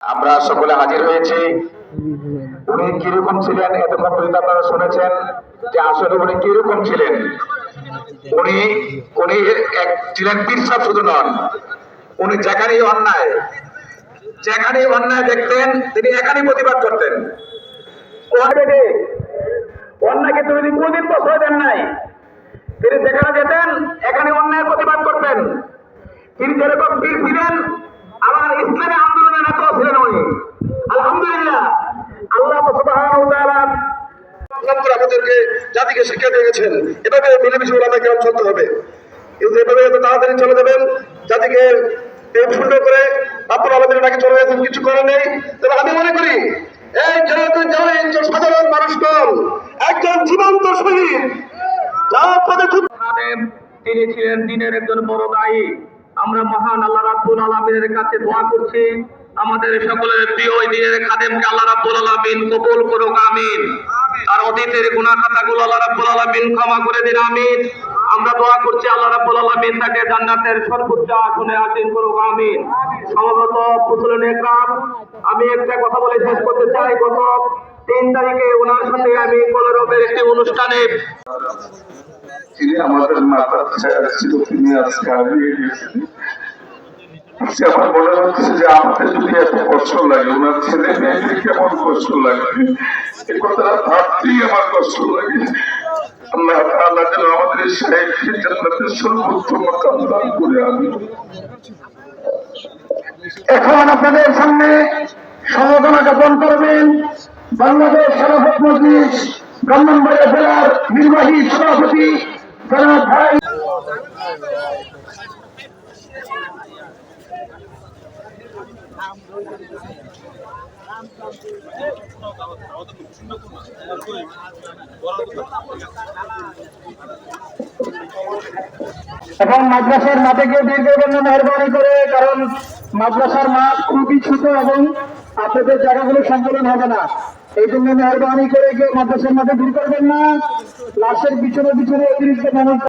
আমরা সকলে হাজির হয়েছি। উনি কিরকম ছিলেন এতক্ষণ পর্যন্ত আপনারা শুনেছেন যে আসলে উনি কিরকম ছিলেন। উনি উনি এক ছিলেন পীরসাহেব শুধু নন, উনি যেখানেই অন্যায় দেখতেন তিনি এখানেই প্রতিবাদ করতেন। অন্যায়কে তিনি কোনদিন প্রশ্রয় দেন নাই। তিনি যেখানে যেতেন এখানে অন্যায়ের প্রতিবাদ করতেন। তিনি যেরকম বীর ছিলেন, আমার ইসলামী আন্দোলনের নেতা ছিলেন উনি। আলহামদুলিল্লাহ, আল্লাহ সুবহানাহু ওয়া তাআলা আমাদেরকে জাতিকে শিক্ষা দিয়ে গেছেন এভাবে মিলেমিশে ওলামায়ে কেরাম চলতে হবে। কিন্তু এভাবে এত তাড়াতাড়ি চলে যাবেন জাতিকে সুন্দর করে আপনার আমাদের নাকি চলে যাচ্ছেন, কিছু করে নেই। তবে আমি মনে করি এই সাধারণ মানুষ কম, একজন জীবন্ত শহীদ যার পদে তিনি ছিলেন দিনের একজন বড় দায়ী। আমরা মহান আল্লাহ রাব্বুল আলামিনের কাছে দোয়া করছি আমাদের সকলের প্রিয় ওই দিনের খাদেমকে আল্লাহ রাব্বুল আলামিন কবুল করুক, আমিন। তার অতীতের গুনাহ খাতাগুলো আল্লাহ রাব্বুল আলামিন ক্ষমা করে দিন, আমিন। আমরা দোয়া করছি আল্লাহ রাব্বুল আলামিন তাকে জান্নাতের সর্বোচ্চ আসনে আসীন করুক, আমিন। সমবেত মুসলিম একরাম, আমি একটা কথা বলে শেষ করতে চাই। গত 3 তারিখে ওনার সাথে আমি কলরবের একটি অনুষ্ঠানে তিনি আমাদের মাথার ছায়া ছিল, তিনি আজকে হারিয়ে গেছেন। আমার মনে হচ্ছে যে আমাদের যদি এত কষ্ট লাগে, ওনার ছেলে মেয়েদের কেমন কষ্ট লাগবে এ কথাটা ভাবতেই আমার কষ্ট লাগে। আল্লাহ তাআলা যেন আমাদের শাইখকে জান্নাতের সর্বোচ্চ মাকাম দান করে, আমিন। এখন আপনাদের সামনে সমবেদনা জ্ঞাপন করবেন বাংলাদেশ খেলাফত মজলিস ব্রাহ্মণবাড়িয়া জেলার নির্বাহী সভাপতি জনাব ভাই এখন মাদ্রাসার মাঠে গিয়ে দীর্ঘ করবেন না মেহরবানি করে, কারণ মাদ্রাসার মাঠ খুবই ছোট এবং আপনাদের জায়গাগুলো সংকলন হবে না। এই জন্য মেহরবানি করে গিয়ে মাদ্রাসার মাঠে ভিড় করবেন না। লাশের পিছনে পিছনে অতিরিক্ত মানুষ